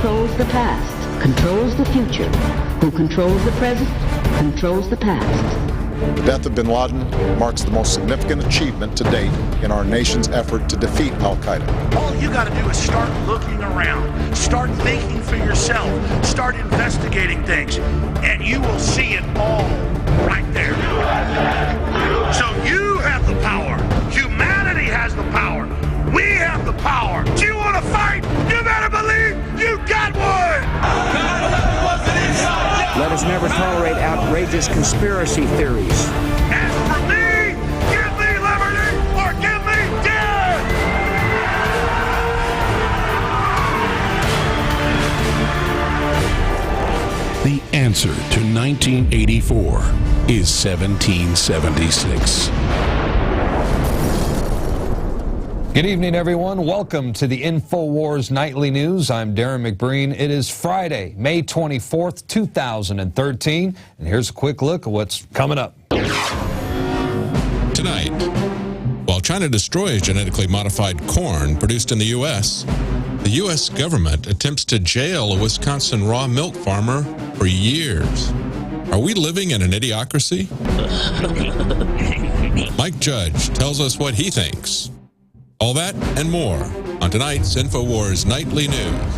controls the past, controls the future. Who controls the present, controls the past. The death of bin Laden marks the most significant achievement to date in our nation's effort to defeat al-Qaeda. All you got to do is start looking around, start thinking for yourself, start investigating things, and you will see it all right there. So you have the power. Humanity has the power. We have the power. Do you want to fight? You better believe you got one! Let us never tolerate outrageous conspiracy theories. As for me, give me liberty or give me death! The answer to 1984 is 1776. Good evening, everyone. Welcome to the Infowars Nightly News. I'm Darren McBreen. It is Friday, May 24th, 2013, and here's a quick look at what's coming up. Tonight, while China destroys genetically modified corn produced in the U.S., the U.S. government attempts to jail a Wisconsin raw milk farmer for years. Are we living in an idiocracy? Mike Judge tells us what he thinks. All that and more on tonight's Infowars Nightly News.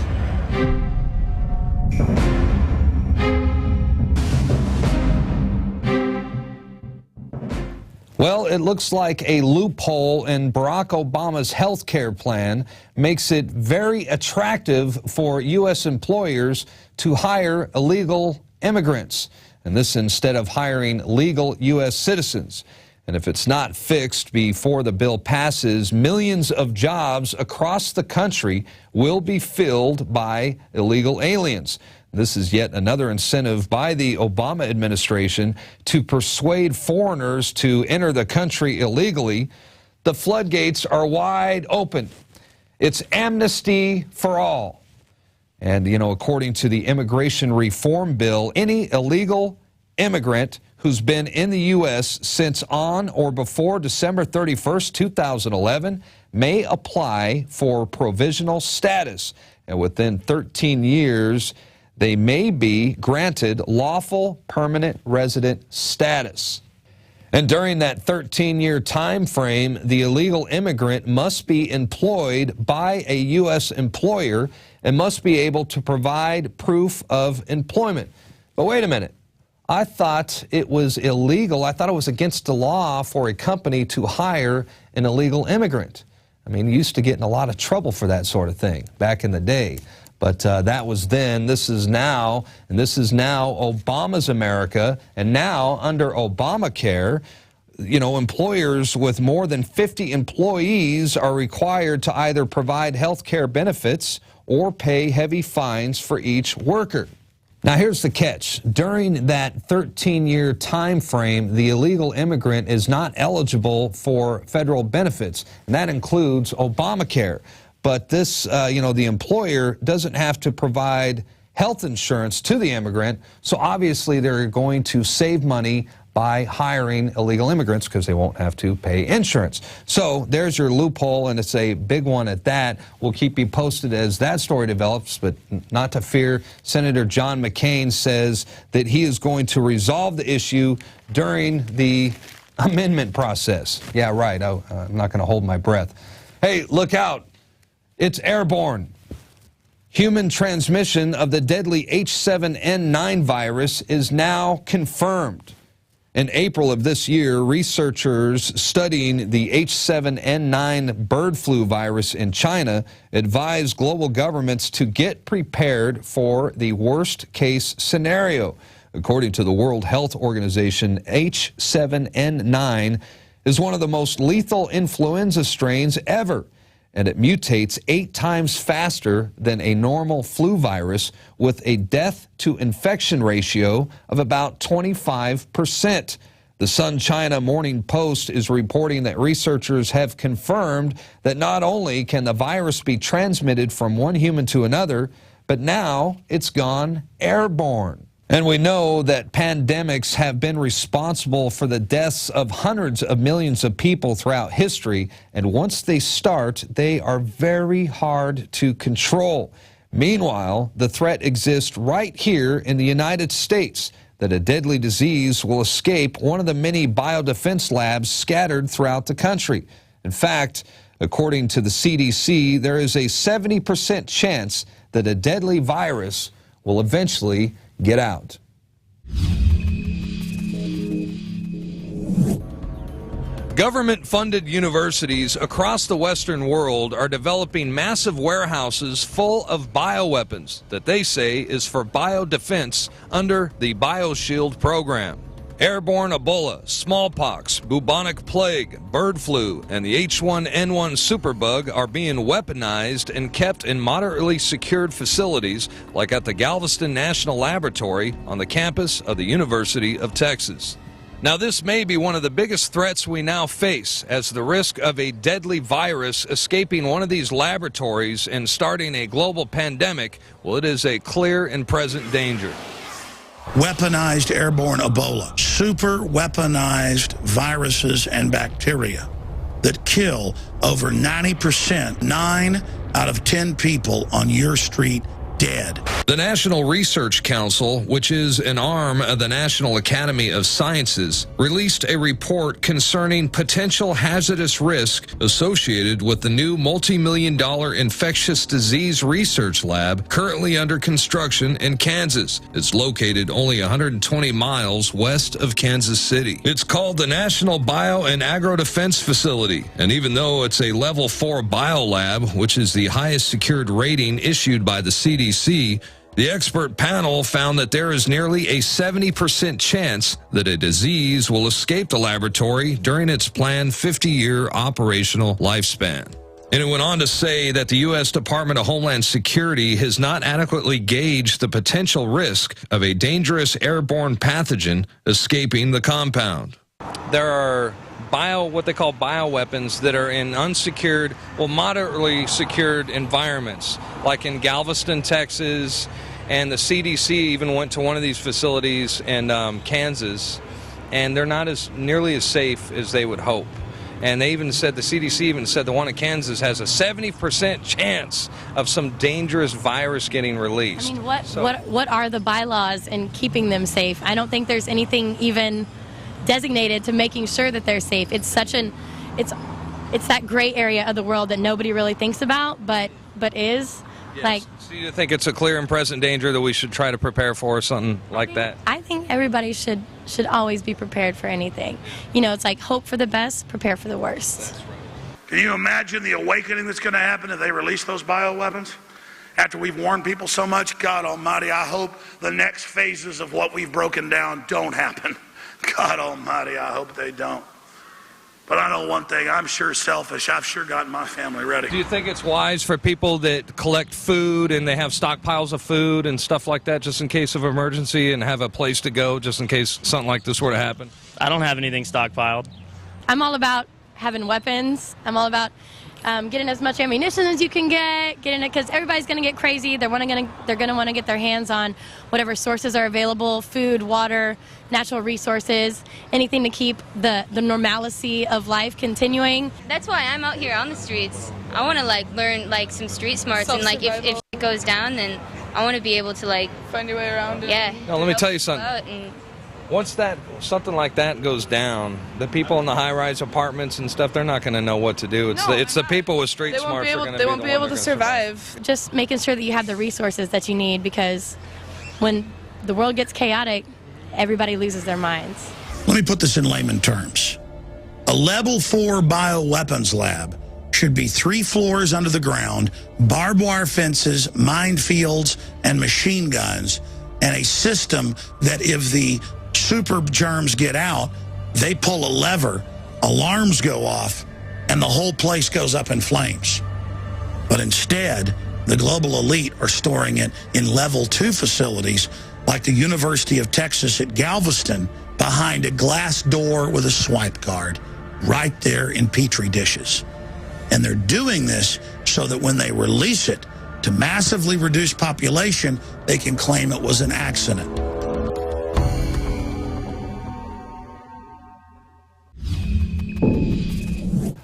Well, it looks like a loophole in Barack Obama's health care plan makes it very attractive for U.S. employers to hire illegal immigrants, and this instead of hiring legal U.S. citizens. And if it's not fixed before the bill passes, millions of jobs across the country will be filled by illegal aliens. This is yet another incentive by the Obama administration to persuade foreigners to enter the country illegally. The floodgates are wide open. It's amnesty for all. And, according to the immigration reform bill, any illegal immigrant who's been in the U.S. since on or before December 31st, 2011, may apply for provisional status. And within 13 years, they may be granted lawful permanent resident status. And during that 13-year time frame, the illegal immigrant must be employed by a U.S. employer and must be able to provide proof of employment. But wait a minute. I thought it was illegal. I thought it was against the law for a company to hire an illegal immigrant. I mean, you used to get in a lot of trouble for that sort of thing back in the day. But that was then. This is now. And this is now Obama's America. And now, under Obamacare, employers with more than 50 employees are required to either provide health care benefits or pay heavy fines for each worker. Now, here's the catch. During that 13-year time frame, the illegal immigrant is not eligible for federal benefits, and that includes Obamacare. But this, the employer doesn't have to provide health insurance to the immigrant, so obviously they're going to save money by hiring illegal immigrants because they won't have to pay insurance. So there's your loophole, and it's a big one at that. We'll keep you posted as that story develops, but not to fear. Senator John McCain says that he is going to resolve the issue during the amendment process. Yeah, right. I'm not going to hold my breath. Hey, look out. It's airborne. Human transmission of the deadly H7N9 virus is now confirmed. In April of this year, researchers studying the H7N9 bird flu virus in China advised global governments to get prepared for the worst-case scenario. According to the World Health Organization, H7N9 is one of the most lethal influenza strains ever, and it mutates 8 times faster than a normal flu virus with a death-to-infection ratio of about 25%. The Sun China Morning Post is reporting that researchers have confirmed that not only can the virus be transmitted from one human to another, but now it's gone airborne. And we know that pandemics have been responsible for the deaths of hundreds of millions of people throughout history, and once they start, they are very hard to control. Meanwhile, the threat exists right here in the United States that a deadly disease will escape one of the many biodefense labs scattered throughout the country. In fact, according to the CDC, there is a 70% chance that a deadly virus will eventually get out. Government-funded universities across the Western world are developing massive warehouses full of bioweapons that they say is for biodefense under the BioShield program. Airborne Ebola, smallpox, bubonic plague, bird flu, and the H1N1 superbug are being weaponized and kept in moderately secured facilities like at the Galveston National Laboratory on the campus of the University of Texas. Now, this may be one of the biggest threats we now face, as the risk of a deadly virus escaping one of these laboratories and starting a global pandemic, well, it is a clear and present danger. Weaponized airborne Ebola, super weaponized viruses and bacteria that kill over 90%, 9 out of 10 people on your street dead. The National Research Council, which is an arm of the National Academy of Sciences, released a report concerning potential hazardous risk associated with the new multi-million-dollar infectious disease research lab currently under construction in Kansas. It's located only 120 miles west of Kansas City. It's called the National Bio and Agro Defense Facility, and even though it's a level 4 biolab, which is the highest secured rating issued by the CDC, the expert panel found that there is nearly a 70% chance that a disease will escape the laboratory during its planned 50-year operational lifespan. And it went on to say that the U.S. Department of Homeland Security has not adequately gauged the potential risk of a dangerous airborne pathogen escaping the compound. There are what they call bioweapons that are in unsecured, well, moderately secured environments, like in Galveston, Texas, and the CDC even went to one of these facilities in Kansas, and they're not nearly as safe as they would hope. And they even said, the CDC even said the one in Kansas has a 70% chance of some dangerous virus getting released. I mean, what are the bylaws in keeping them safe? I don't think there's anything even designated to making sure that they're safe. It's such it's that gray area of the world that nobody really thinks about, but is. Yes. Like, so you think it's a clear and present danger that we should try to prepare for, something like that? I think everybody should always be prepared for anything. You know, it's like hope for the best, prepare for the worst. That's right. Can you imagine the awakening that's going to happen if they release those bioweapons? After we've warned people so much, God Almighty, I hope the next phases of what we've broken down don't happen. God Almighty, I hope they don't. But I know one thing, I'm sure selfish. I've sure gotten my family ready. Do you think it's wise for people that collect food and they have stockpiles of food and stuff like that just in case of emergency and have a place to go just in case something like this were to happen? I don't have anything stockpiled. I'm all about having weapons. I'm all about getting as much ammunition as you can getting it, because everybody's going to get crazy. They're going to want to get their hands on whatever sources are available: food, water, natural resources, anything to keep the normalcy of life continuing. That's why I'm out here on the streets. I want to learn some street smarts, and if it goes down, then I want to be able to find your way around it. Yeah. Now, let me tell you something. Once something like that goes down, the people in the high-rise apartments and stuff, they're not going to know what to do. It's the people with street smarts are going to be the ones that are going to survive. They won't be able to survive. Just making sure that you have the resources that you need, because when the world gets chaotic, everybody loses their minds. Let me put this in layman terms. A level 4 bioweapons lab should be 3 floors under the ground, barbed wire fences, minefields, and machine guns, and a system that if the super germs get out, they pull a lever, alarms go off, and the whole place goes up in flames. But instead, the global elite are storing it in level 2 facilities like the University of Texas at Galveston, behind a glass door with a swipe card, right there in Petri dishes. And they're doing this so that when they release it to massively reduce population, they can claim it was an accident.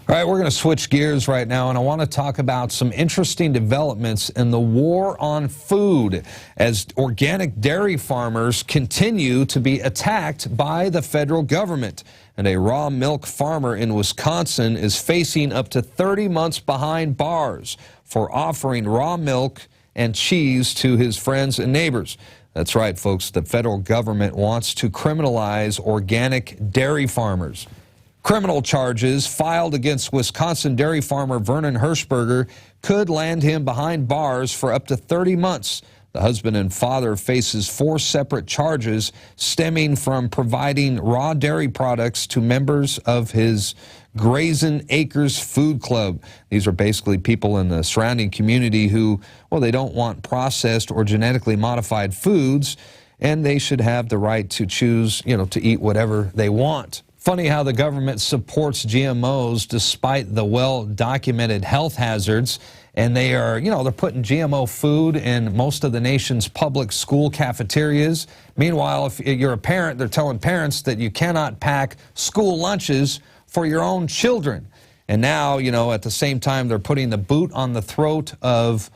All right, we're going to switch gears right now, and I want to talk about some interesting developments in the war on food as organic dairy farmers continue to be attacked by the federal government. And a raw milk farmer in Wisconsin is facing up to 30 months behind bars for offering raw milk and cheese to his friends and neighbors. That's right, folks, the federal government wants to criminalize organic dairy farmers. Criminal charges filed against Wisconsin dairy farmer Vernon Hershberger could land him behind bars for up to 30 months. The husband and father faces 4 separate charges stemming from providing raw dairy products to members of his Grazing Acres Food Club. These are basically people in the surrounding community who, well, they don't want processed or genetically modified foods, and they should have the right to choose, to eat whatever they want. Funny how the government supports GMOs despite the well-documented health hazards, and they are, they're putting GMO food in most of the nation's public school cafeterias. Meanwhile, if you're a parent, they're telling parents that you cannot pack school lunches for your own children. And now, at the same time, they're putting the boot on the throat of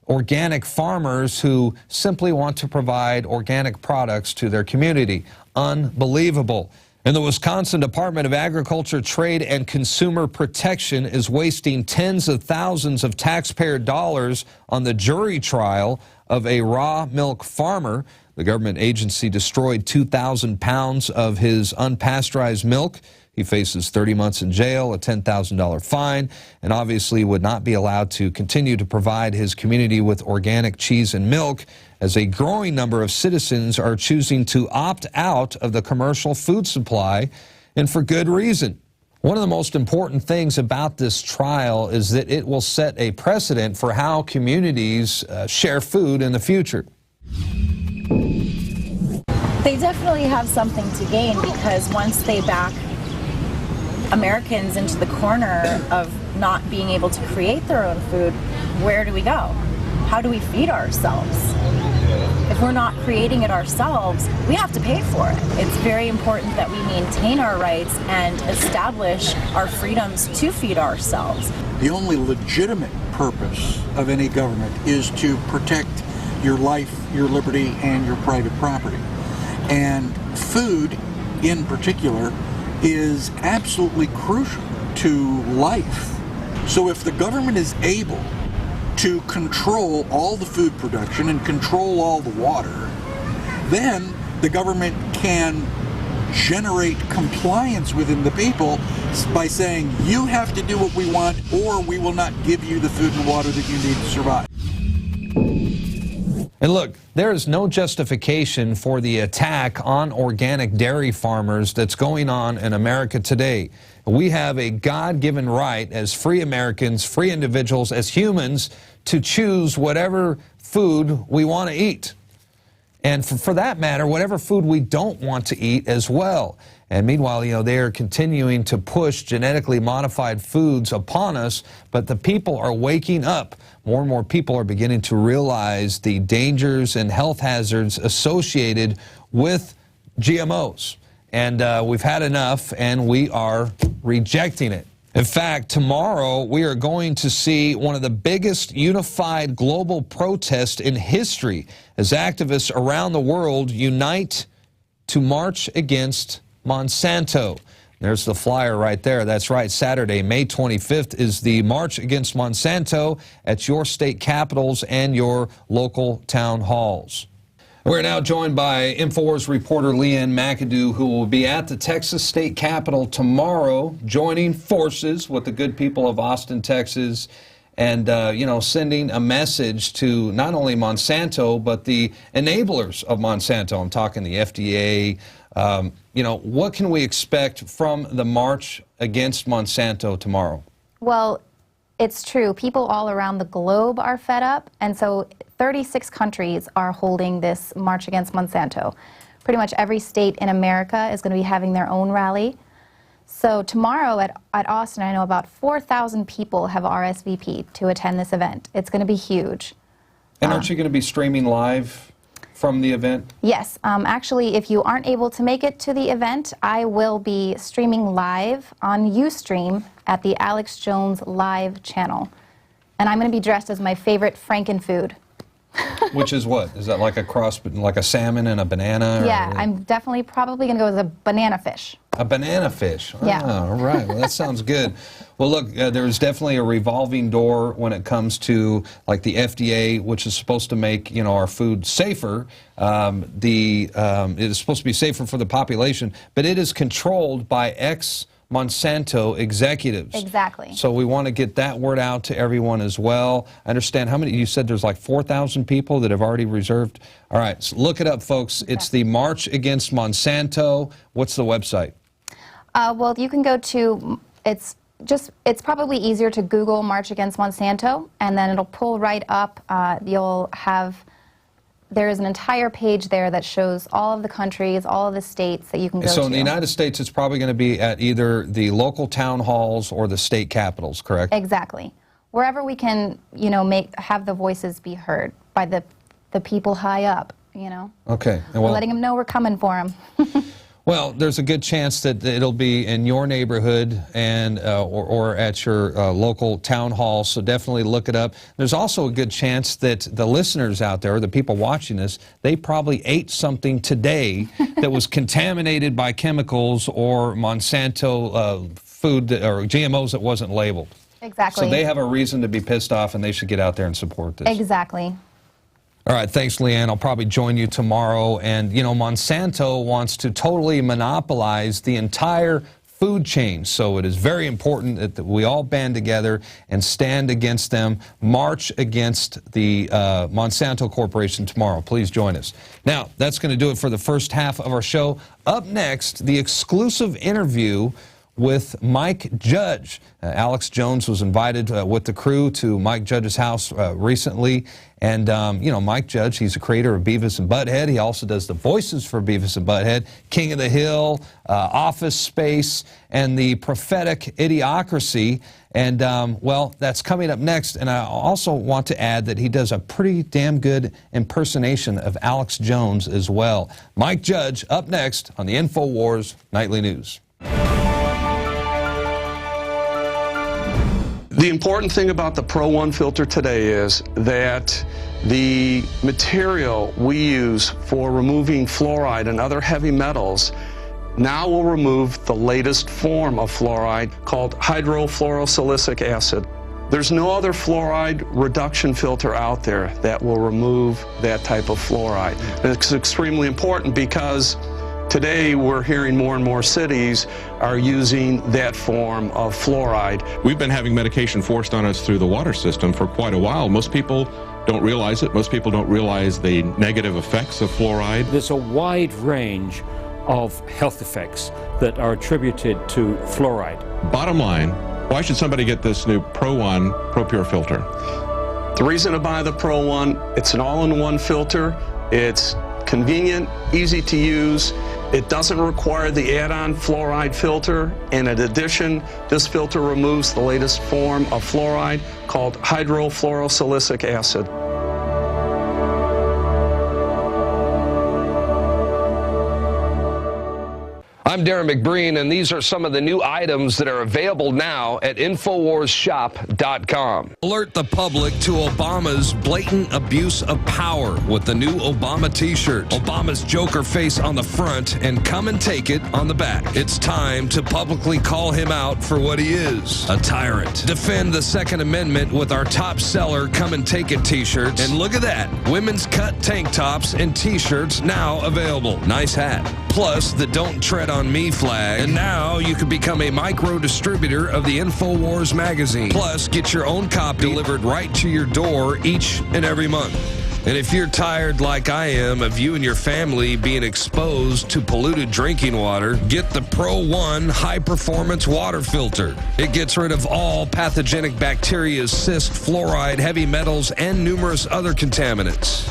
organic farmers who simply want to provide organic products to their community. Unbelievable. And the Wisconsin Department of Agriculture, Trade, and Consumer Protection is wasting tens of thousands of taxpayer dollars on the jury trial of a raw milk farmer. The government agency destroyed 2,000 pounds of his unpasteurized milk. He faces 30 months in jail, a $10,000 fine, and obviously would not be allowed to continue to provide his community with organic cheese and milk, as a growing number of citizens are choosing to opt out of the commercial food supply, and for good reason. One of the most important things about this trial is that it will set a precedent for how communities share food in the future. They definitely have something to gain, because once they back Americans into the corner of not being able to create their own food, where do we go? How do we feed ourselves? If we're not creating it ourselves, we have to pay for it. It's very important that we maintain our rights and establish our freedoms to feed ourselves. The only legitimate purpose of any government is to protect your life, your liberty, and your private property. And food, in particular, is absolutely crucial to life. So if the government is able to control all the food production and control all the water, then the government can generate compliance within the people by saying, you have to do what we want, or we will not give you the food and water that you need to survive. And look, there is no justification for the attack on organic dairy farmers that's going on in America today. We have a God-given right as free Americans, free individuals, as humans, to choose whatever food we want to eat. And for that matter, whatever food we don't want to eat as well. And meanwhile, they are continuing to push genetically modified foods upon us, but the people are waking up. More and more people are beginning to realize the dangers and health hazards associated with GMOs. And we've had enough, and we are rejecting it. In fact, tomorrow we are going to see one of the biggest unified global protests in history as activists around the world unite to march against Monsanto. There's the flyer right there. That's right. Saturday, May 25th is the March Against Monsanto at your state capitals and your local town halls. We're now joined by Infowars reporter Leanne McAdoo, who will be at the Texas State Capitol tomorrow, joining forces with the good people of Austin, Texas, and, sending a message to not only Monsanto, but the enablers of Monsanto. I'm talking the FDA. What can we expect from the March Against Monsanto tomorrow? Well, it's true. People all around the globe are fed up, and so 36 countries are holding this March Against Monsanto. Pretty much every state in America is going to be having their own rally. So tomorrow at Austin, I know about 4,000 people have RSVP'd to attend this event. It's going to be huge. And aren't you going to be streaming live? from the event? Yes. Actually, if you aren't able to make it to the event, I will be streaming live on Ustream at the Alex Jones Live channel. And I'm going to be dressed as my favorite Frankenfood. Which is what? Is that like a cross, like a salmon and a banana? Yeah, or, I'm definitely probably going to go with a banana fish. A banana fish. Yeah. Oh, all right. Well, that sounds good. Well, look, there's definitely a revolving door when it comes to like the FDA, which is supposed to make our food safer. It is supposed to be safer for the population, but it is controlled by Monsanto executives. Exactly. So we want to get that word out to everyone as well. I understand how many, you said there's like 4,000 people that have already reserved. All right, so look it up, folks. It's the March Against Monsanto. What's the website? Well, you can go to, it's probably easier to Google March Against Monsanto, and then it'll pull right up. There is an entire page there that shows all of the countries, all of the states that you can go to. So in the United States, it's probably going to be at either the local town halls or the state capitals, correct? Exactly. Wherever we can, have the voices be heard by the people high up, Okay. Well, we're letting them know we're coming for them. Well, there's a good chance that it'll be in your neighborhood and or at your local town hall, so definitely look it up. There's also a good chance that the listeners out there, the people watching this, they probably ate something today that was contaminated by chemicals or Monsanto food or GMOs that wasn't labeled. Exactly. So they have a reason to be pissed off, and they should get out there and support this. Exactly. All right, thanks, Leanne. I'll probably join you tomorrow. And, Monsanto wants to totally monopolize the entire food chain. So it is very important that we all band together and stand against them, march against the Monsanto Corporation tomorrow. Please join us. Now, that's going to do it for the first half of our show. Up next, the exclusive interview with Mike Judge. Alex Jones was invited with the crew to Mike Judge's house recently. And, Mike Judge, he's the creator of Beavis and Butthead. He also does the voices for Beavis and Butthead, King of the Hill, Office Space, and the prophetic Idiocracy. And, well, that's coming up next. And I also want to add that he does a pretty damn good impersonation of Alex Jones as well. Mike Judge up next on the Infowars Nightly News. The important thing about the Pro One filter today is that the material we use for removing fluoride and other heavy metals now will remove the latest form of fluoride called hydrofluorosilicic acid. There's no other fluoride reduction filter out there that will remove that type of fluoride. And it's extremely important because today we're hearing more and more cities are using that form of fluoride. We've been having medication forced on us through the water system for quite a while. Most people don't realize it. Most people don't realize the negative effects of fluoride. There's a wide range of health effects that are attributed to fluoride. Bottom line, why should somebody get this new Pro One ProPure filter? The reason to buy the Pro One, it's an all-in-one filter. It's convenient, easy to use. It doesn't require the add-on fluoride filter, and in addition, this filter removes the latest form of fluoride called hydrofluorosilicic acid. I'm Darren McBreen, and these are some of the new items that are available now at InfoWarsShop.com. Alert the public to Obama's blatant abuse of power with the new Obama t-shirt. Obama's Joker face on the front and come and take it on the back. It's time to publicly call him out for what he is, a tyrant. Defend the Second Amendment with our top seller Come and Take It t-shirts. And look at that, women's cut tank tops and t-shirts now available. Nice hat. Plus the Don't Tread on Me flag. And now you can become a micro distributor of the InfoWars magazine. Plus, get your own copy delivered right to your door each and every month. And if you're tired like I am of you and your family being exposed to polluted drinking water, get the Pro One high-performance water filter. It gets rid of all pathogenic bacteria, cyst, fluoride, heavy metals, and numerous other contaminants.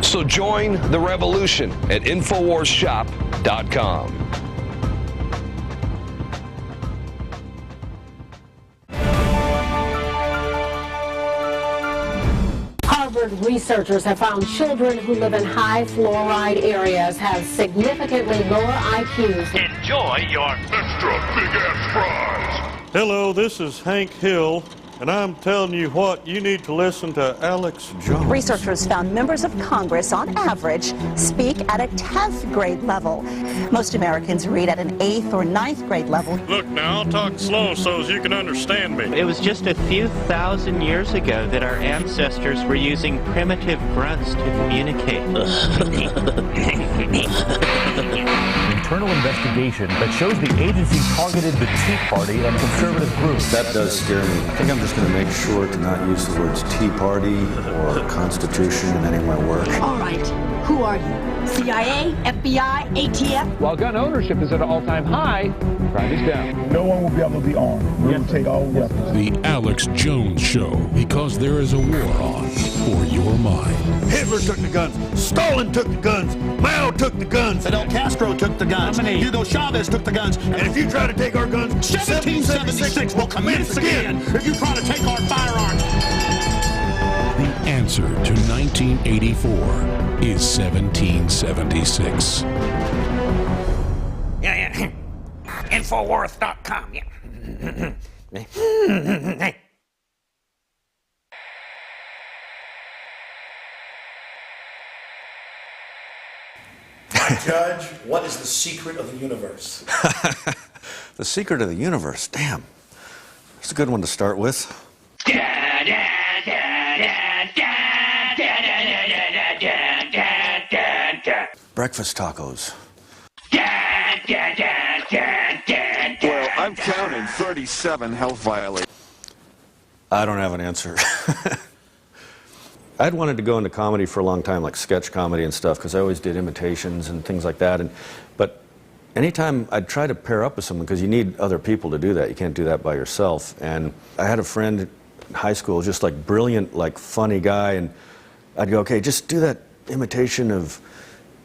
So join the revolution at InfoWarsShop.com. Harvard Researchers have found children who live in high fluoride areas have significantly lower IQs. Enjoy your extra big-ass fries. Hello, this is Hank Hill, and I'm telling you what, you need to listen to Alex Jones. Researchers found members of Congress, on average, speak at a 10th grade level. Most Americans read at an 8th or 9th grade level. Look now, I'll talk slow so as you can understand me. It was just a few thousand years ago that our ancestors were using primitive grunts to communicate. Internal investigation that shows the agency targeted the Tea Party and conservative groups. That does scare me. I think I'm just going to make sure to not use the words Tea Party or Constitution in any of my work. All right, who are you? CIA, FBI, ATF? While gun ownership is at an all-time high, crime is down. No one will be able to be armed. We will take all weapons. The Alex Jones Show, because there is a war on for your mind. Hitler took the guns. Stalin took the guns. Mao took the guns. Fidel Castro took the guns. Hugo Chavez took the guns. And if you try to take our guns, 1776 will commence again if you try to take our firearms. The answer to 1984 is 1776. Yeah. Infowars.com. Yeah. Judge, what is the secret of the universe? The secret of the universe, damn. That's a good one to start with. Breakfast tacos. Well, I'm counting 37 health violations. I don't have an answer. I'd wanted to go into comedy for a long time, like sketch comedy and stuff, because I always did imitations and things like that. But anytime I'd try to pair up with someone, because you need other people to do that. You can't do that by yourself. And I had a friend in high school, just like brilliant, like funny guy, and I'd go, okay, just do that imitation of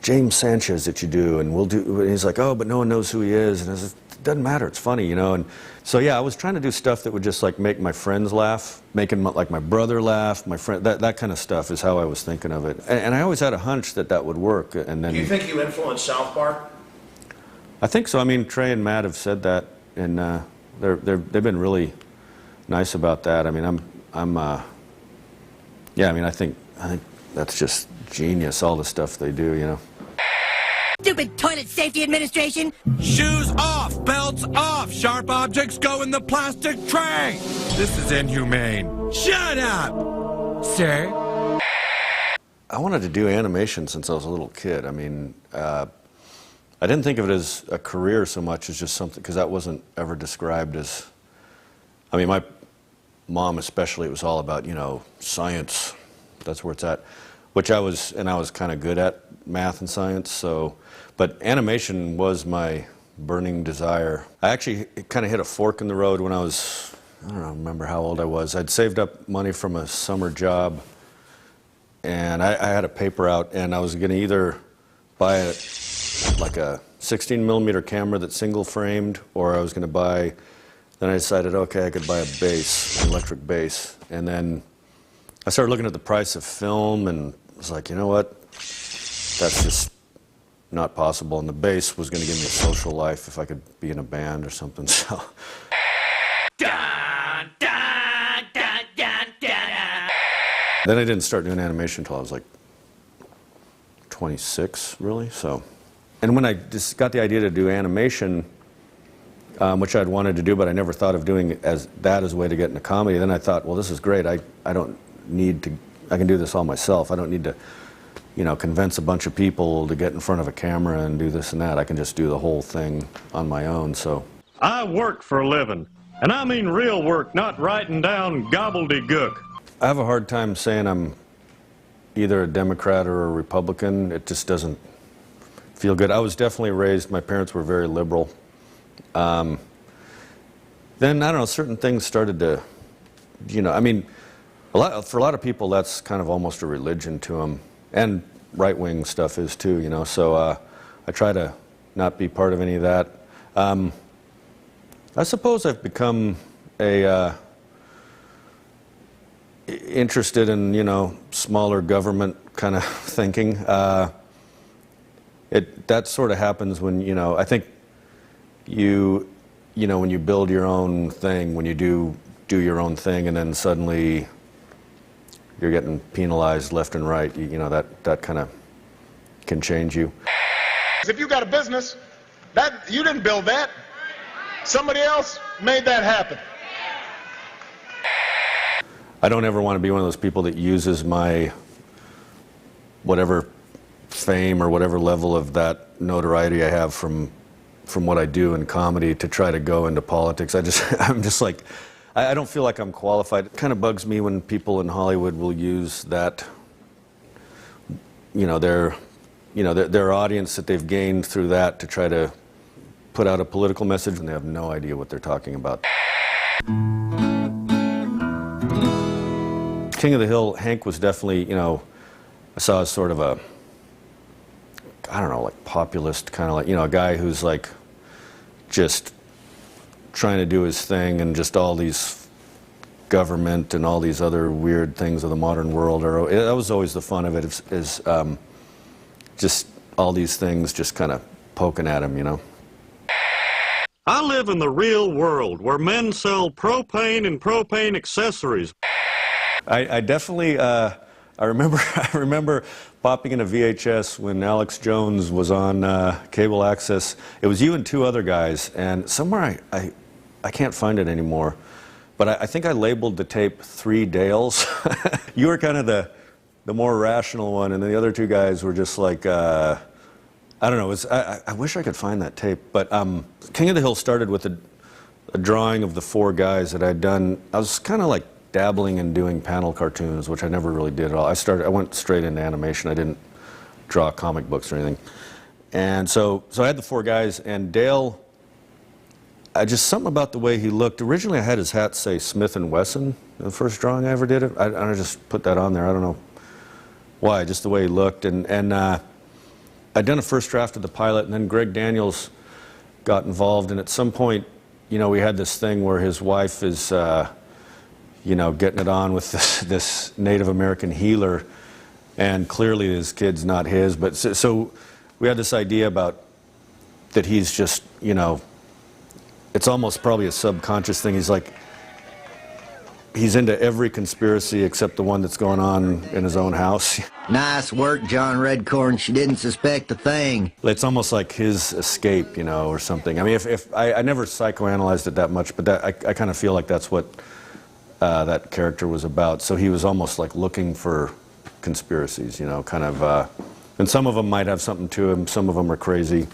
James Sanchez that you do, and we'll do. And he's like, oh, but no one knows who he is, and I was like, it doesn't matter, it's funny, you know. And so yeah, I was trying to do stuff that would just like make my friends laugh, making like my brother laugh, my friend, that kind of stuff is how I was thinking of it. And I always had a hunch that that would work. And then Do you think you influenced South Park? I think so. I mean, Trey and Matt have said that, and they've been really nice about that. I mean, yeah. I mean, I think that's just genius. All the stuff they do, you know. Stupid Toilet Safety Administration! Shoes off! Belts off! Sharp objects go in the plastic tray! This is inhumane. Shut up, sir. I wanted to do animation since I was a little kid. I mean, I didn't think of it as a career so much as just something, because that wasn't ever described as, I mean, my mom especially, it was all about, you know, science. That's where it's at, which I was kind of good at math and science, so. But animation was my burning desire. I actually kind of hit a fork in the road when I was, I don't remember how old I was. I'd saved up money from a summer job, and I had a paper out, and I was going to either buy like a 16mm camera that's single framed, or I was going to buy, then I decided, okay, I could buy a bass, an electric bass. And then I started looking at the price of film and was like, you know what, that's just not possible. And the bass was going to give me a social life if I could be in a band or something, so. Then I didn't start doing animation until I was like 26, really, so. And when I just got the idea to do animation, which I'd wanted to do, but I never thought of doing as a way to get into comedy, then I thought, well, this is great. I don't need to, I can do this all myself. I don't need to, you know, convince a bunch of people to get in front of a camera and do this and that. I can just do the whole thing on my own, so. I work for a living, and I mean real work, not writing down gobbledygook. I have a hard time saying I'm either a Democrat or a Republican. It just doesn't feel good. I was definitely raised, my parents were very liberal. Then, I don't know, certain things started to, you know, I mean, for a lot of people, that's kind of almost a religion to them. And right-wing stuff is too, you know, so I try to not be part of any of that. I suppose I've become a, interested in, you know, smaller government kind of thinking. That sort of happens when, you know, I think you know, when you build your own thing, when you do your own thing, and then suddenly you're getting penalized left and right, you know, that kind of can change you. If you got a business, that you didn't build that. Somebody else made that happen. I don't ever want to be one of those people that uses my whatever fame or whatever level of that notoriety I have from what I do in comedy to try to go into politics. I'm just like, I don't feel like I'm qualified. It kind of bugs me when people in Hollywood will use that, you know, their audience that they've gained through that to try to put out a political message, and they have no idea what they're talking about. King of the Hill, Hank was definitely, you know, I saw as sort of a, I don't know, like populist, kind of like, you know, a guy who's like just trying to do his thing, and just all these government and all these other weird things of the modern world. That was always the fun of it, is just all these things just kind of poking at him, you know. I live in the real world where men sell propane and propane accessories. I definitely, I remember popping in a VHS when Alex Jones was on cable access. It was you and two other guys, and somewhere I can't find it anymore, but I think I labeled the tape 3 Dales. You were kind of the more rational one, and then the other two guys were just like, I don't know. I wish I could find that tape, but King of the Hill started with a drawing of the 4 guys that I'd done. I was kind of like dabbling in doing panel cartoons, which I never really did at all. I went straight into animation. I didn't draw comic books or anything. And so I had the 4 guys, and Dale, just something about the way he looked. Originally I had his hat say Smith & Wesson, the first drawing I ever did. I just put that on there. I don't know why, just the way he looked. And I'd done a first draft of the pilot, and then Greg Daniels got involved, and at some point, you know, we had this thing where his wife is, you know, getting it on with this Native American healer, and clearly his kid's not his, but so we had this idea about that he's just, you know, it's almost probably a subconscious thing. He's like, he's into every conspiracy except the one that's going on in his own house. Nice work, John Redcorn. She didn't suspect a thing. It's almost like his escape, you know, or something. I mean, if I never psychoanalyzed it that much, but I kind of feel like that's what that character was about. So he was almost like looking for conspiracies, you know, kind of, and some of them might have something to him, some of them are crazy.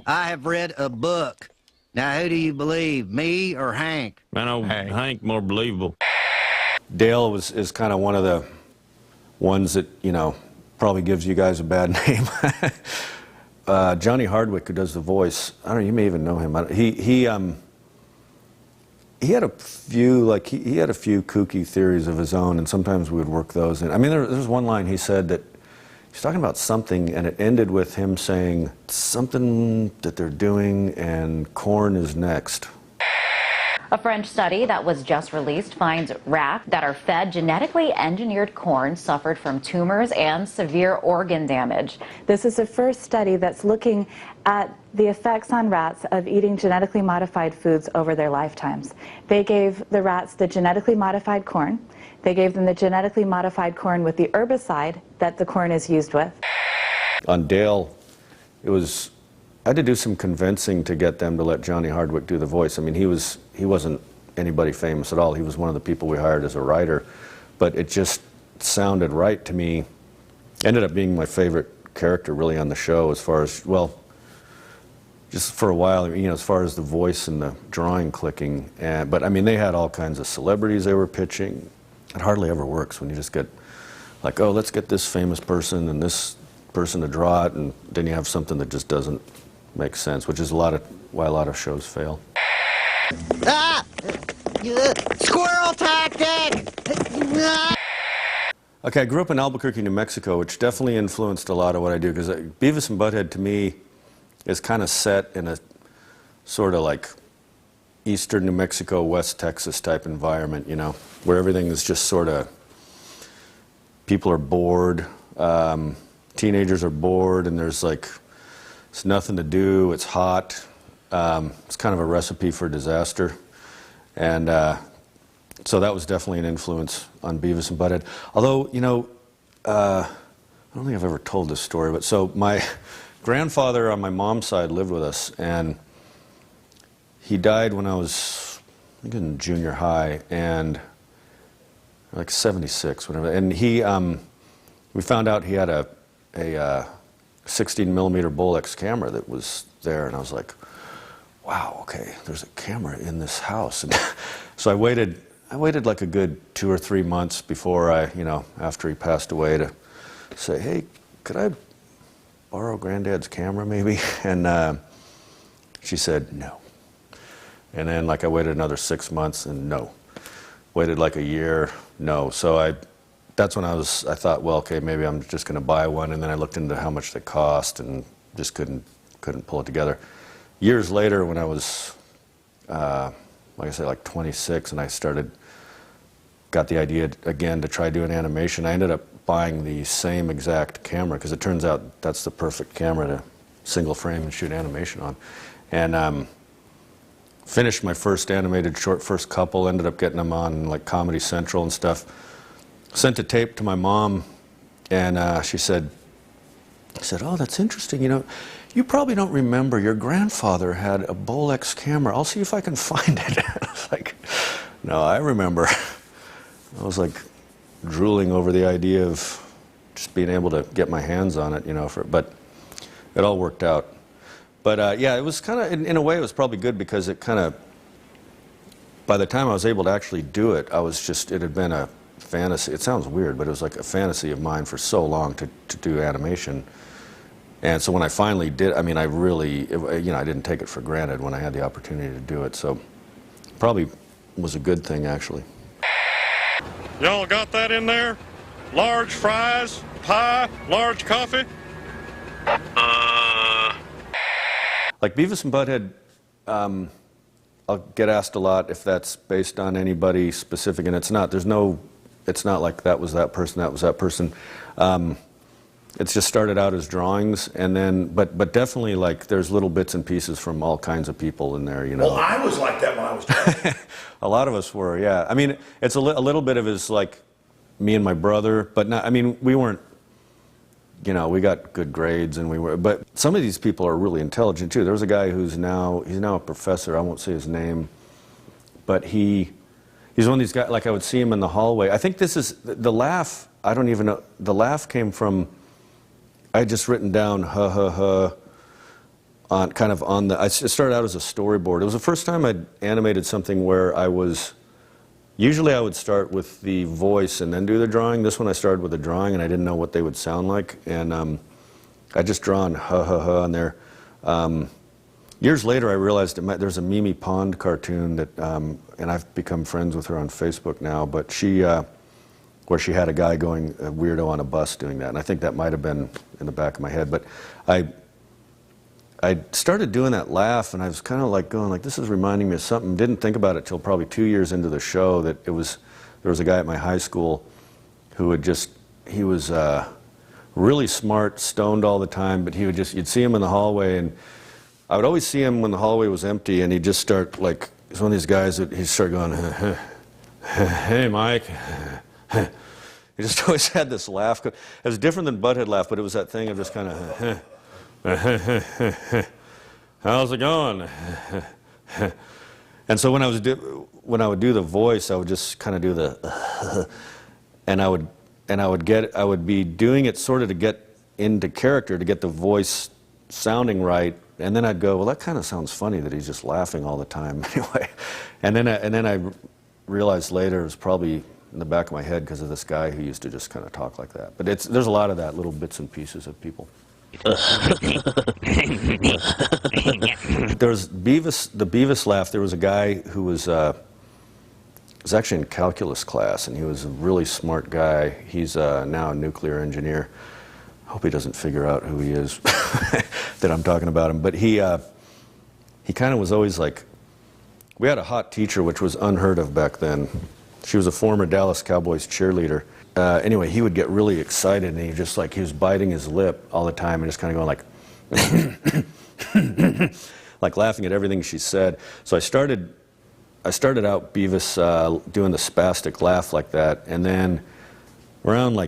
I have read a book. Now, who do you believe, me or Hank? I know Hank more believable. Dale is kind of one of the ones that, you know, probably gives you guys a bad name. Johnny Hardwick, who does the voice, I don't know, you may even know him. He had a few, like, he had a few kooky theories of his own, and sometimes we would work those in. I mean, there's one line he said that he's talking about something, and it ended with him saying something that they're doing, and corn is next. A French study that was just released finds rats that are fed genetically engineered corn suffered from tumors and severe organ damage. This is the first study that's looking at the effects on rats of eating genetically modified foods over their lifetimes. They gave the rats the genetically modified corn. They gave them the genetically modified corn with the herbicide that the corn is used with. On Dale, I had to do some convincing to get them to let Johnny Hardwick do the voice. I mean, he wasn't anybody famous at all. He was one of the people we hired as a writer, but it just sounded right to me. Ended up being my favorite character really on the show, as far as, well, just for a while, you know, as far as the voice and the drawing clicking. But I mean, they had all kinds of celebrities they were pitching. It hardly ever works when you just get like, oh, let's get this famous person and this person to draw it, and then you have something that just doesn't make sense, which is why a lot of shows fail. Ah! Squirrel tactic! Okay, I grew up in Albuquerque, New Mexico, which definitely influenced a lot of what I do, because Beavis and Butthead, to me, is kind of set in a sort of like eastern New Mexico, West Texas type environment, you know, where everything is just sort of, people are bored, teenagers are bored, and there's like, it's nothing to do, it's hot. It's kind of a recipe for disaster. And so that was definitely an influence on Beavis and Butthead. Although, you know, I don't think I've ever told this story, but so my grandfather on my mom's side lived with us, and he died when I was, I think, in junior high, and like 76, whatever. And he, we found out he had a 16mm Bolex camera that was there, and I was like, wow, okay, there's a camera in this house. And so I waited like a good 2 or 3 months before I, you know, after he passed away, to say, hey, could I borrow Granddad's camera maybe? And she said no. And then like I waited another 6 months, and no. Waited like a year, no. So that's when I thought, well, okay, maybe I'm just going to buy one. And then I looked into how much they cost and just couldn't pull it together. Years later, when I was, like I said, like 26, and I got the idea again to try doing animation, I ended up buying the same exact camera, because it turns out that's the perfect camera to single frame and shoot animation on. And finished my first animated short, first couple, ended up getting them on like Comedy Central and stuff. Sent a tape to my mom, and she said, oh, that's interesting, you know, you probably don't remember, your grandfather had a Bolex camera. I'll see if I can find it. I was like, no, I remember. I was like drooling over the idea of just being able to get my hands on it, you know, but it all worked out. But yeah, it was kind of, in a way, it was probably good, because it kind of, by the time I was able to actually do it, it had been a fantasy. It sounds weird, but it was like a fantasy of mine for so long to do animation. And so when I finally did, I mean, I really, you know, I didn't take it for granted when I had the opportunity to do it. So probably was a good thing, actually. Y'all got that in there? Large fries, pie, large coffee? Like Beavis and Butthead, I'll get asked a lot if that's based on anybody specific, and it's not. It's not like that was that person, that was that person. It's just started out as drawings, and then, but definitely, like, there's little bits and pieces from all kinds of people in there, you know. Well, I was like that when I was drawing. A lot of us were, yeah. I mean, it's a little bit of his, like, me and my brother, but not, I mean, we weren't, you know, we got good grades, and but some of these people are really intelligent, too. There was a guy he's now a professor, I won't say his name, but he's one of these guys, like, I would see him in the hallway. I think this is, the laugh, I don't even know, the laugh came from, I had just written down ha ha ha it started out as a storyboard. It was the first time I'd animated something where usually I would start with the voice and then do the drawing. This one I started with the drawing, and I didn't know what they would sound like, and I just drawn ha ha ha on there. Years later I realized there's a Mimi Pond cartoon that, and I've become friends with her on Facebook now, but where she had a guy going a weirdo on a bus doing that, and I think that might have been in the back of my head, but I started doing that laugh, and I was kind of like going like, this is reminding me of something. Didn't think about it till probably 2 years into the show that there was a guy at my high school who he was really smart, stoned all the time, but you'd see him in the hallway, and I would always see him when the hallway was empty, and he'd just start, like, he's one of these guys that he'd start going, hey, Mike. He just always had this laugh. It was different than Butthead laugh, but it was that thing of just kind of, how's it going? And so when I would do the voice, I would just kind of do the, and I would be doing it sort of to get into character, to get the voice sounding right, and then I'd go, well, that kind of sounds funny that he's just laughing all the time anyway. And then I realized later it was probably in the back of my head because of this guy who used to just kind of talk like that. But there's a lot of that, little bits and pieces of people. There's the Beavis laugh. There was a guy who was actually in calculus class, and he was a really smart guy. He's now a nuclear engineer. I hope he doesn't figure out who he is that I'm talking about him. But he kind of was always like, We had a hot teacher, which was unheard of back then. She was a former Dallas Cowboys cheerleader. Anyway, he would get really excited, and he was biting his lip all the time and just kind of going like, like laughing at everything she said. So I started out Beavis doing the spastic laugh like that, and then around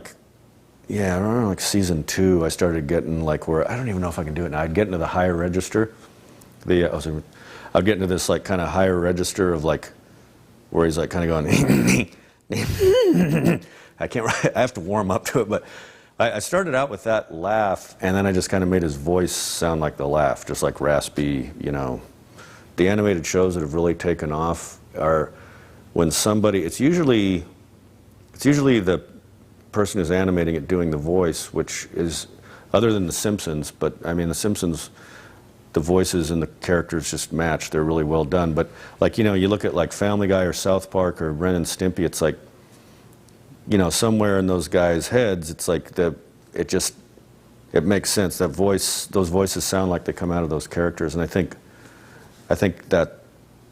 season 2, I started getting like where I don't even know if I can do it now. I'd get into the higher register. I'd get into this like kind of higher register of like where he's like kind of going. I have to warm up to it, but I started out with that laugh, and then I just kind of made his voice sound like the laugh, just like raspy, you know. The animated shows that have really taken off are when it's usually the person who's animating it doing the voice, which is, other than The Simpsons, but I mean, The Simpsons, the voices and the characters just match. They're really well done. But like, you know, you look at like Family Guy or South Park or Ren and Stimpy, it's like, you know, somewhere in those guys' heads, it's like it makes sense. Those voices sound like they come out of those characters, and I think that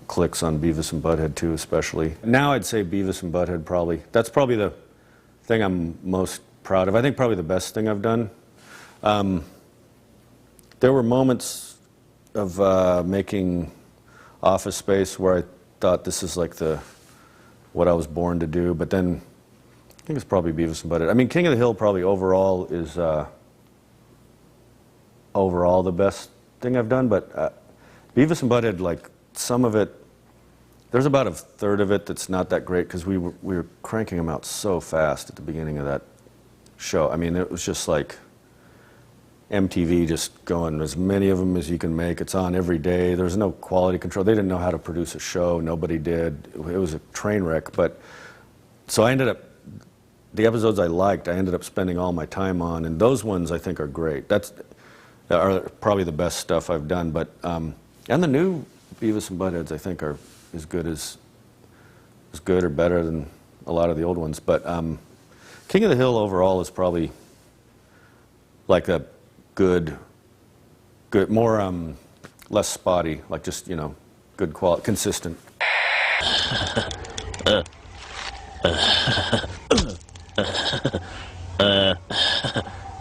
clicks on Beavis and Butthead too, especially. Now I'd say Beavis and Butthead probably. That's probably the thing I'm most proud of. I think probably the best thing I've done. There were moments of making Office Space where I thought this is like what I was born to do, but then I think it's probably Beavis and Butthead. I mean, King of the Hill probably overall is overall the best thing I've done, but Beavis and Butthead, like some of it, there's about a third of it that's not that great because we were cranking them out so fast at the beginning of that show. I mean, it was just like MTV just going as many of them as you can make. It's on every day. There's no quality control. They didn't know how to produce a show. Nobody did. It was a train wreck. But so I ended up, the episodes I liked, I ended up spending all my time on, and those ones I think are great. That are probably the best stuff I've done. But and the new Beavis and Buttheads I think are as good or better than a lot of the old ones. But King of the Hill overall is probably like a good, more less spotty, like just, you know, good quality, consistent.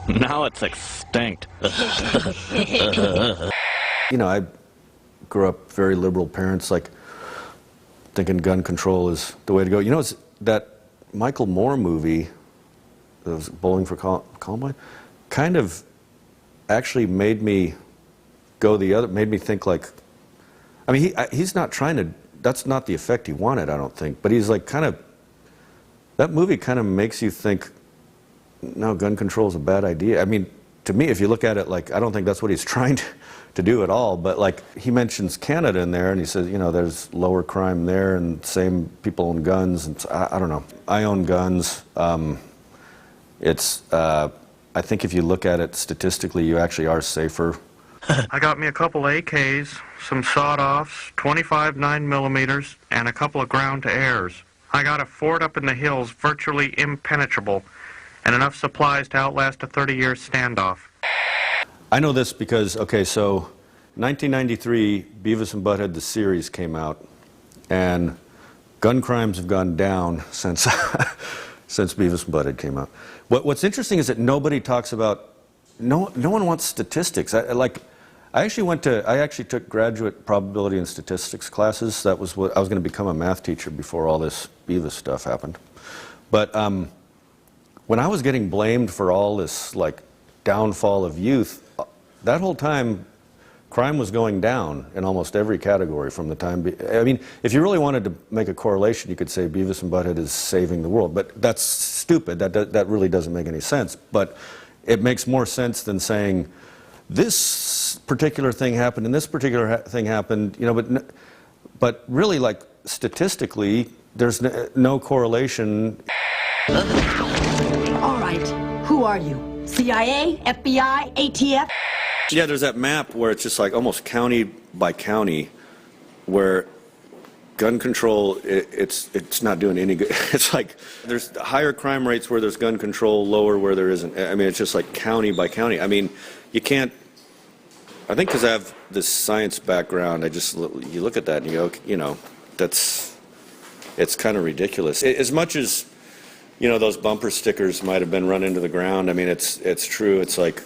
Now it's extinct. You know, I grew up very liberal parents, like thinking gun control is the way to go. You know, it's that Michael Moore movie, those Bowling for Columbine, kind of actually made me go made me think like, I mean, he's not trying to, that's not the effect he wanted, I don't think, but he's like that movie kind of makes you think, no, gun control is a bad idea. I mean, to me, if you look at it, like, I don't think that's what he's trying to do at all, but like, he mentions Canada in there, and he says, you know, there's lower crime there, and same people own guns, and I don't know. I own guns. I think if you look at it statistically, you actually are safer. I got me a couple AKs, some sawed-offs, 25 9mm, and a couple of ground-to-airs. I got a fort up in the hills virtually impenetrable, and enough supplies to outlast a 30-year standoff. I know this because, okay, so 1993, Beavis and Butthead, the series, came out, and gun crimes have gone down since since Beavis and Butthead came out. What's interesting is that nobody talks about, no one wants statistics. I actually took graduate probability and statistics classes. That was what I was going to become, a math teacher before all this Beavis stuff happened. But when I was getting blamed for all this like downfall of youth, that whole time crime was going down in almost every category from the time. I mean, if you really wanted to make a correlation, you could say Beavis and Butthead is saving the world, but that's stupid. That really doesn't make any sense. But it makes more sense than saying this particular thing happened and this particular thing happened. You know, but really, like statistically, there's no correlation. All right, who are you? CIA, FBI, ATF? Yeah, there's that map where it's just like almost county by county, where gun control, it's not doing any good. It's like there's higher crime rates where there's gun control, lower where there isn't. I mean, it's just like county by county. I mean, you can't, I think because I have this science background, you look at that and you go, you know, it's kind of ridiculous. As much as, you know, those bumper stickers might have been run into the ground, I mean, it's true. It's like,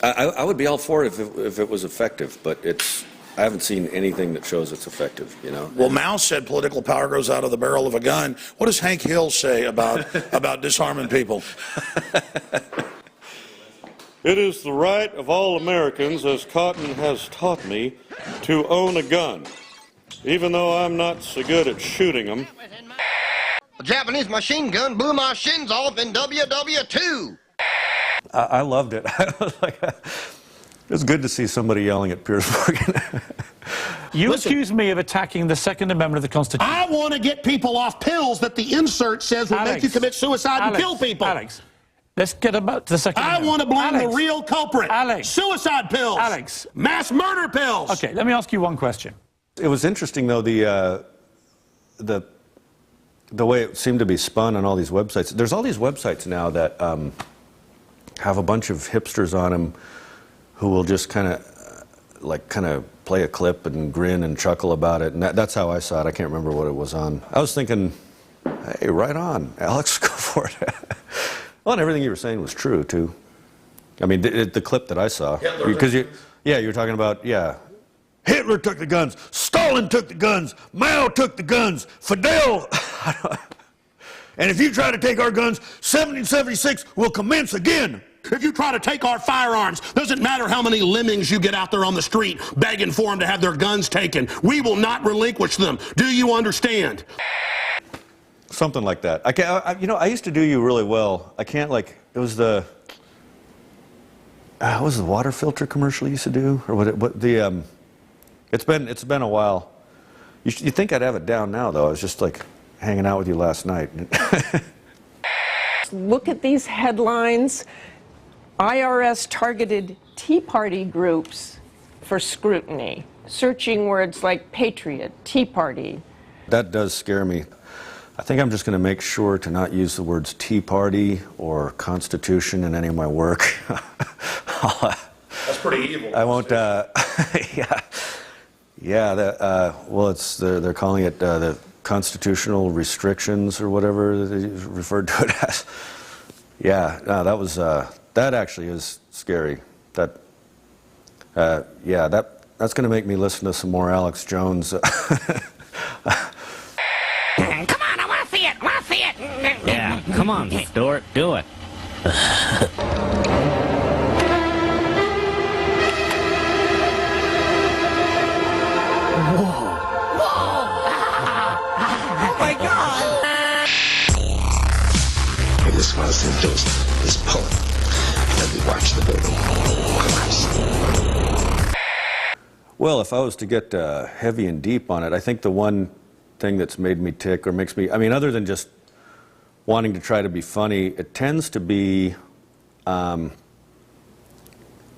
I would be all for it if it was effective, but I haven't seen anything that shows it's effective, you know. Well, Mao said political power grows out of the barrel of a gun. What does Hank Hill say about disarming people? It is the right of all Americans, as Cotton has taught me, to own a gun, even though I'm not so good at shooting them. A Japanese machine gun blew my shins off in WW2. I loved it. I was like, it's good to see somebody yelling at Piers Morgan. You accuse me of attacking the Second Amendment of the Constitution. I want to get people off pills that the insert says will make you commit suicide and kill people. Alex, let's get about the Second Amendment. I want to blame the real culprit. Suicide pills. Alex. Mass murder pills. Okay, let me ask you one question. It was interesting, though, the way it seemed to be spun on all these websites. There's all these websites now that have a bunch of hipsters on them who will just kind of play a clip and grin and chuckle about it. And that's how I saw it. I can't remember what it was on. I was thinking, hey, right on, Alex, go for it. Well, and everything you were saying was true, too. I mean, the clip that I saw. Because you were talking about, Hitler took the guns, Stalin took the guns, Mao took the guns, Fidel. And if you try to take our guns, 1776 will commence again. If you try to take our firearms, doesn't matter how many lemmings you get out there on the street begging for them to have their guns taken. We will not relinquish them. Do you understand? Something like that. I used to do you really well. I can't it was the what was the water filter commercial you used to do, or it's been a while. You think I'd have it down now, though. I was just hanging out with you last night. Look at these headlines. IRS targeted Tea Party groups for scrutiny, searching words like patriot, Tea Party. That does scare me. I think I'm just going to make sure to not use the words Tea Party or Constitution in any of my work. That's pretty evil. I won't, they're calling it the constitutional restrictions or whatever they referred to it as. That actually is scary. That's going to make me listen to some more Alex Jones. Come on, I want to see it. I want to see it. Yeah, come on, Stuart, do it. Oh my God! In this Monsanto, this poet, let me watch the building collapse. Well, if I was to get heavy and deep on it, I think the one thing that's made me tick or makes me, other than just wanting to try to be funny, it tends to be, and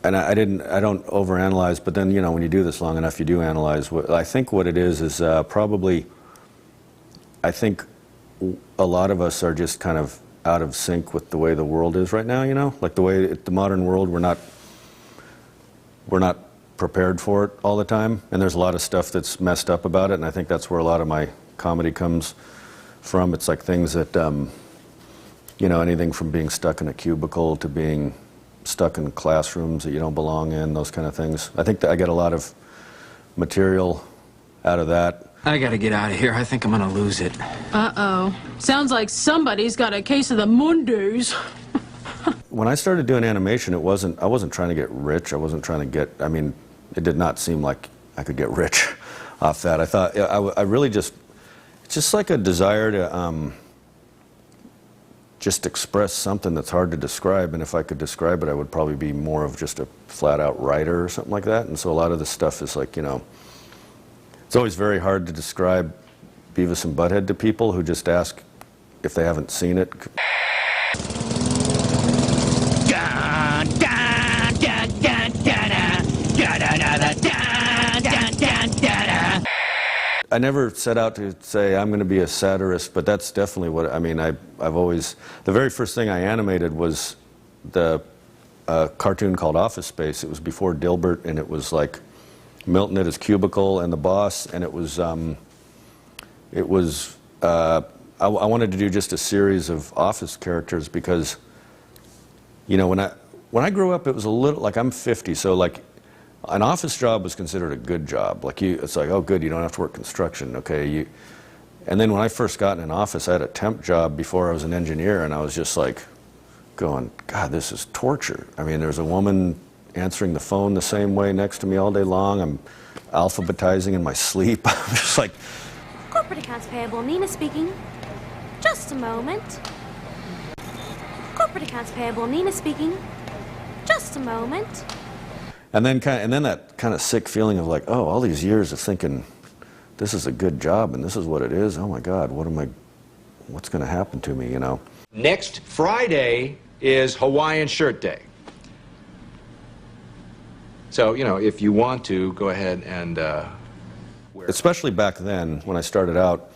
I don't overanalyze, but then, when you do this long enough, you do analyze. I think what it is probably, I think a lot of us are just kind of out of sync with the way the world is right now, like the way the modern world, we're not prepared for it all the time, and there's a lot of stuff that's messed up about it, and I think that's where a lot of my comedy comes from. It's like things that, anything from being stuck in a cubicle to being stuck in classrooms that you don't belong in, those kind of things. I think that I get a lot of material out of that. I gotta get out of here. I think I'm gonna lose it. Uh-oh. Sounds like somebody's got a case of the Mondays. When I started doing animation, I wasn't trying to get rich. I wasn't trying to get, it did not seem like I could get rich off that. I thought, I really it's just like a desire to just express something that's hard to describe, and if I could describe it, I would probably be more of just a flat-out writer or something like that, and so a lot of this stuff is like, it's always very hard to describe Beavis and Butthead to people who just ask if they haven't seen it. I never set out to say I'm going to be a satirist, but that's definitely what, I've always, the very first thing I animated was the a cartoon called Office Space. It was before Dilbert, and it was like Milton at his cubicle and the boss, and I wanted to do just a series of office characters because, you know, when I grew up, it was a little, like I'm 50, so like an office job was considered a good job. Like it's like, oh good, you don't have to work construction, okay. And then when I first got in an office, I had a temp job before I was an engineer, and I was just like going, God, this is torture. I mean, there's a woman answering the phone the same way next to me all day long. I'm alphabetizing in my sleep. I'm just like... Corporate accounts payable, Nina speaking. Just a moment. Corporate accounts payable, Nina speaking. Just a moment. And then that kind of sick feeling of like, oh, all these years of thinking, this is a good job and this is what it is. Oh my God, what's going to happen to me, you know? Next Friday is Hawaiian Shirt Day. So, you know, if you want to, go ahead and wear it. Especially back then, when I started out,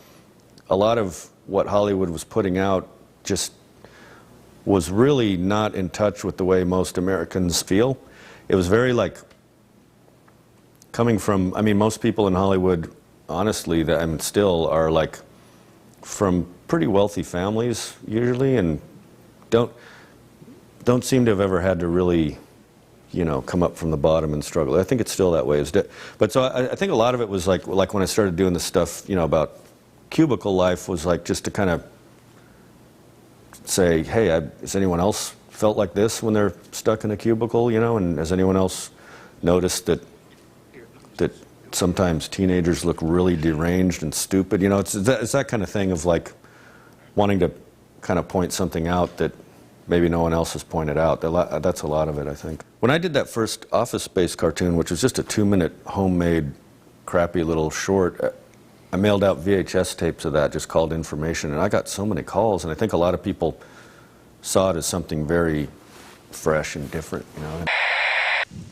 a lot of what Hollywood was putting out just was really not in touch with the way most Americans feel. It was very like, coming from, I mean, most people in Hollywood, honestly, that I mean, still are like from pretty wealthy families usually, and don't seem to have ever had to really, you know, come up from the bottom and struggle. I think it's still that way. But so I think a lot of it was like when I started doing this stuff, you know, about cubicle life, was like just to kind of say, hey, has anyone else felt like this when they're stuck in a cubicle, you know, and has anyone else noticed that sometimes teenagers look really deranged and stupid? You know, it's that kind of thing of like wanting to kind of point something out that maybe no one else has pointed out. That's a lot of it, I think. When I did that first Office Space cartoon, which was just a 2-minute homemade crappy little short, I mailed out VHS tapes of that, just called information, and I got so many calls, and I think a lot of people saw it as something very fresh and different, you know.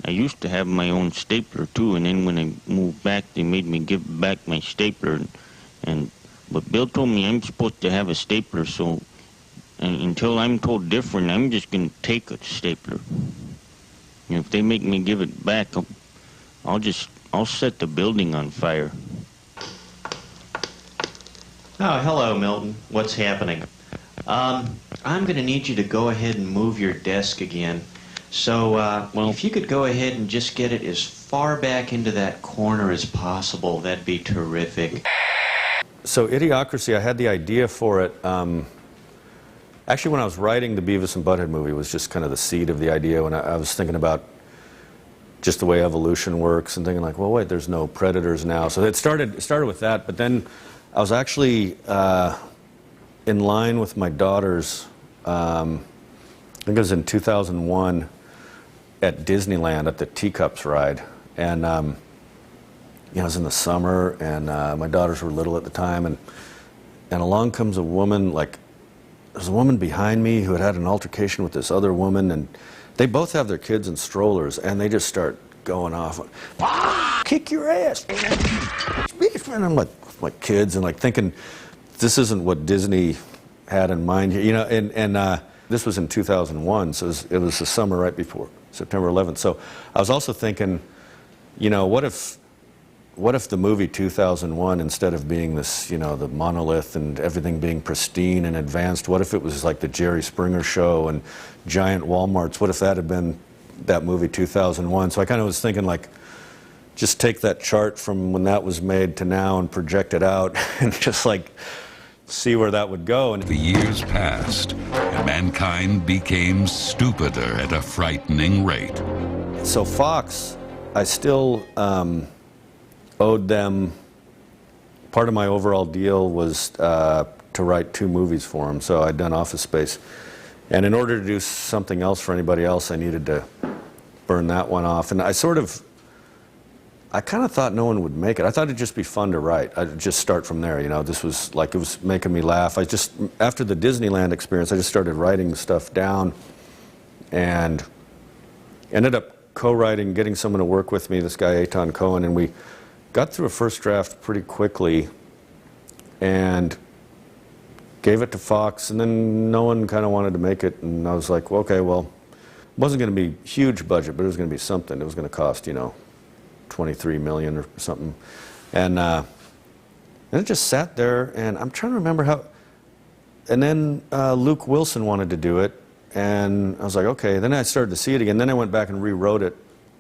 I used to have my own stapler too, and then when I moved back, they made me give back my stapler, but Bill told me I'm supposed to have a stapler, so until I'm told different, I'm just going to take a stapler. And if they make me give it back, I'll set the building on fire. Oh, hello, Milton. What's happening? I'm going to need you to go ahead and move your desk again. So, if you could go ahead and just get it as far back into that corner as possible, that'd be terrific. So, Idiocracy, I had the idea for it. Actually, when I was writing the Beavis and Butthead movie, was just kind of the seed of the idea. When I was thinking about just the way evolution works and thinking like, well, wait, there's no predators now. So it started with that, but then I was actually in line with my daughters, I think it was in 2001, at Disneyland at the Teacups ride. And you know, it was in the summer, and my daughters were little at the time, and along comes a woman, like, there's a woman behind me who had an altercation with this other woman, and they both have their kids in strollers, and they just start going off. Kick your ass! And I'm like, my kids, and like thinking, this isn't what Disney had in mind here, you know. And this was in 2001, so it was the summer right before September 11th. So I was also thinking, you know, what if the movie 2001, instead of being this, you know, the monolith and everything being pristine and advanced, what if it was like the Jerry Springer Show and giant Walmarts? What if that had been that movie 2001? So I kind of was thinking like, just take that chart from when that was made to now and project it out and just like see where that would go. And the years passed and mankind became stupider at a frightening rate. So Fox, I still owed them, part of my overall deal was to write 2 movies for them. So I'd done Office Space, and in order to do something else for anybody else, I needed to burn that one off. And I kind of thought no one would make it. I thought it'd just be fun to write. I'd just start from there, you know. This was like, it was making me laugh. After the Disneyland experience, I just started writing stuff down and ended up co-writing, getting someone to work with me, this guy Eitan Cohen, and we got through a first draft pretty quickly and gave it to Fox, and then no one kind of wanted to make it, and I was like, well, okay, well, wasn't going to be a huge budget, but it was going to be something. It was going to cost, you know, $23 million or something. And it just sat there, and I'm trying to remember how. And then Luke Wilson wanted to do it, and I was like, okay. Then I started to see it again. Then I went back and rewrote it,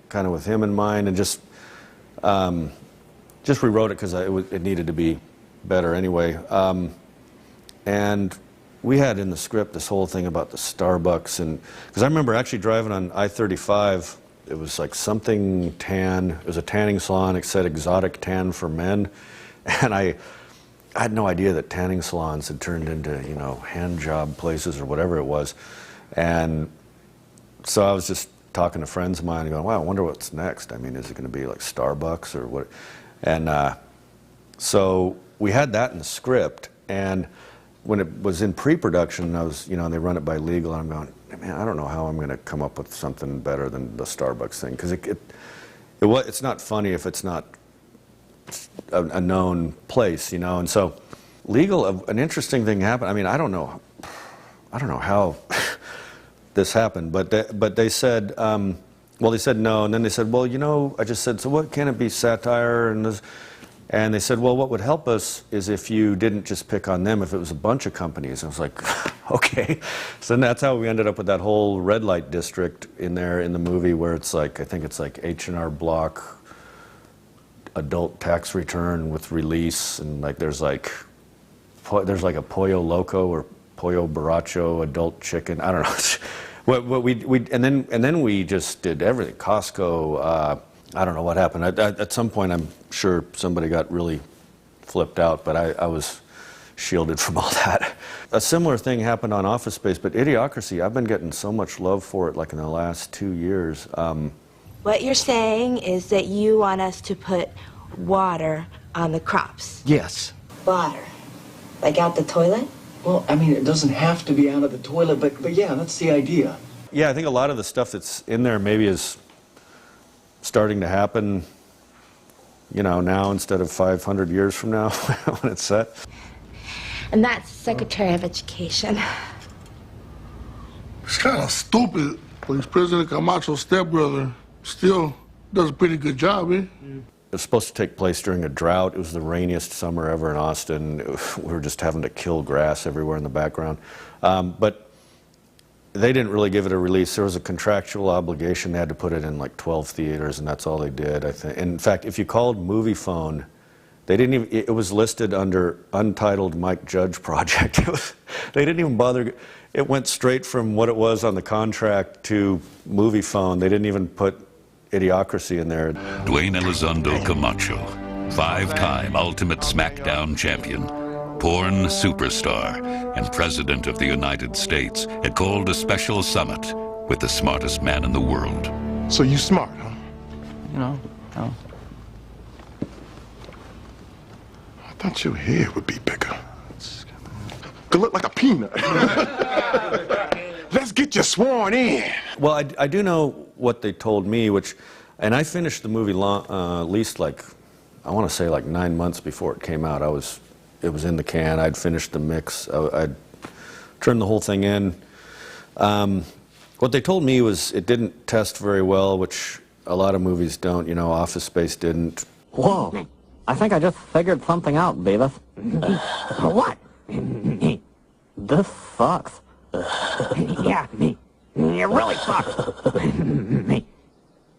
kind of with him in mind, and just rewrote it because it needed to be better anyway. And we had in the script this whole thing about the Starbucks, and because I remember actually driving on I-35. It was like something tan. It was a tanning salon. It said exotic tan for men. And I had no idea that tanning salons had turned into, you know, hand job places or whatever it was. And so I was just talking to friends of mine and going, wow, I wonder what's next. I mean, is it going to be like Starbucks or what? And so we had that in the script. And when it was in pre-production, I was, you know, and they run it by legal, and I'm going, man, I don't know how I'm going to come up with something better than the Starbucks thing, because it's not funny if it's not a known place, you know. And so, legal, an interesting thing happened. I mean, I don't know how this happened, but they said, well, they said no, and then they said, well, you know, I just said, so what can it be, satire and this? And they said, well, what would help us is if you didn't just pick on them, if it was a bunch of companies. I was like, okay. So then that's how we ended up with that whole red light district in there in the movie, where it's like, I think it's like H&R Block, adult tax return with release, and like there's like a Pollo Loco or Pollo Borracho adult chicken. I don't know. and then we just did everything. Costco. I don't know what happened. At some point, I'm sure somebody got really flipped out, but I was shielded from all that. A similar thing happened on Office Space, but Idiocracy, I've been getting so much love for it, like in the last 2 years. What you're saying is that you want us to put water on the crops. Yes. Water? Like out the toilet? Well, I mean, it doesn't have to be out of the toilet, but yeah, that's the idea. Yeah, I think a lot of the stuff that's in there maybe is starting to happen, you know, now instead of 500 years from now when it's set. And that's Secretary of Education. It's kind of stupid, but President Camacho's stepbrother still does a pretty good job, eh? It was supposed to take place during a drought. It was the rainiest summer ever in Austin. We were just having to kill grass everywhere in the background. But they didn't really give it a release. There was a contractual obligation. They had to put it in like 12 theaters, and that's all they did, I think. In fact, if you called Movie Phone, they didn't even, it was listed under Untitled Mike Judge Project. They didn't even bother. It went straight from what it was on the contract to Movie Phone. They didn't even put Idiocracy in there. Dwayne Elizondo Camacho, 5-time Ultimate SmackDown champion, porn superstar, and President of the United States, had called a special summit with the smartest man in the world. So you smart, huh? You know, no. I thought your head would be bigger. Could look like a peanut. Let's get you sworn in. Well, I do know what they told me, and I finished the movie at least like, I want to say like 9 months before it came out. It was in the can. I'd finished the mix. I'd turned the whole thing in. What they told me was it didn't test very well, which a lot of movies don't. You know, Office Space didn't. Whoa. I think I just figured something out, Beavis. What? This sucks. Yeah, it really sucks.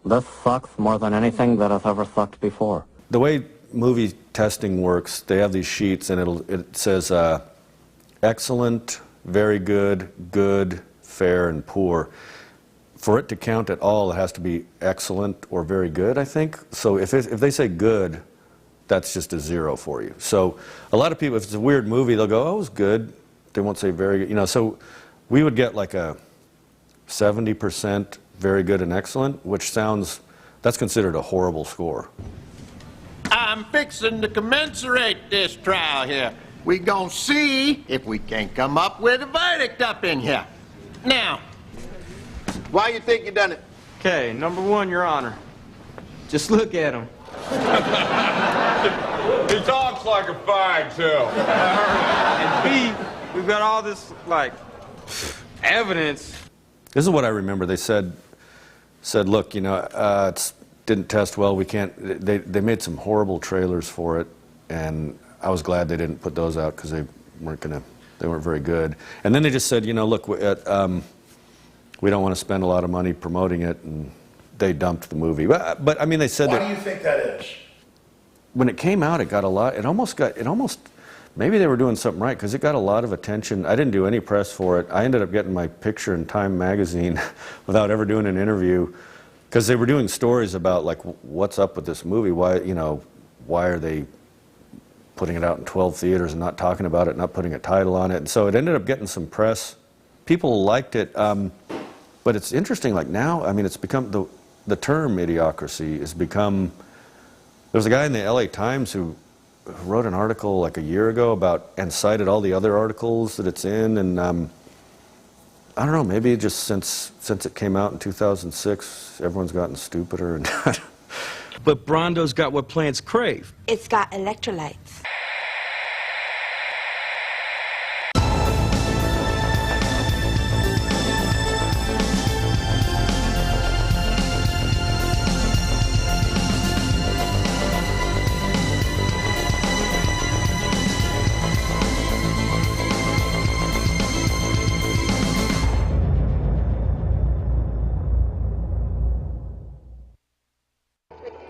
This sucks more than anything that has ever sucked before. The way movie testing works, they have these sheets, and it says excellent, very good, good, fair, and poor. For it to count at all, it has to be excellent or very good, I think. So if they say good, that's just a 0 for you. So a lot of people, if it's a weird movie, they'll go, oh, it was good. They won't say very good. You know, so we would get like a 70% very good and excellent, which sounds, that's considered a horrible score. I'm fixing to commensurate this trial here. We gonna see if we can come up with a verdict up in here. Now, why you think you done it? Okay, number one, Your Honor. Just look at him. He talks like a fag, too. And B, we've got all this, like, evidence. This is what I remember. They said, look, you know, it didn't test well. We can't. They made some horrible trailers for it, and I was glad they didn't put those out because they weren't very good. And then they just said, you know, look, we don't want to spend a lot of money promoting it, and they dumped the movie. But I mean, they said Why do you think that is? When it came out, it got a lot. It almost. Maybe they were doing something right because it got a lot of attention. I didn't do any press for it. I ended up getting my picture in Time magazine without ever doing an interview because they were doing stories about like what's up with this movie. Why are they putting it out in 12 theaters and not talking about it, not putting a title on it? And so it ended up getting some press. People liked it, but it's interesting. Like now, I mean, it's become the term idiocracy has become. There was a guy in the LA Times who wrote an article like a year ago about and cited all the other articles that it's in, and I don't know, maybe just since it came out in 2006, everyone's gotten stupider. And but Brondo's got what plants crave. It's got electrolytes.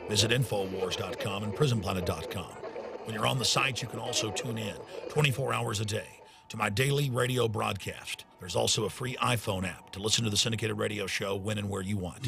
Visit Infowars.com and PrisonPlanet.com. When you're on the site, you can also tune in 24 hours a day to my daily radio broadcast. There's also a free iPhone app to listen to the syndicated radio show when and where you want.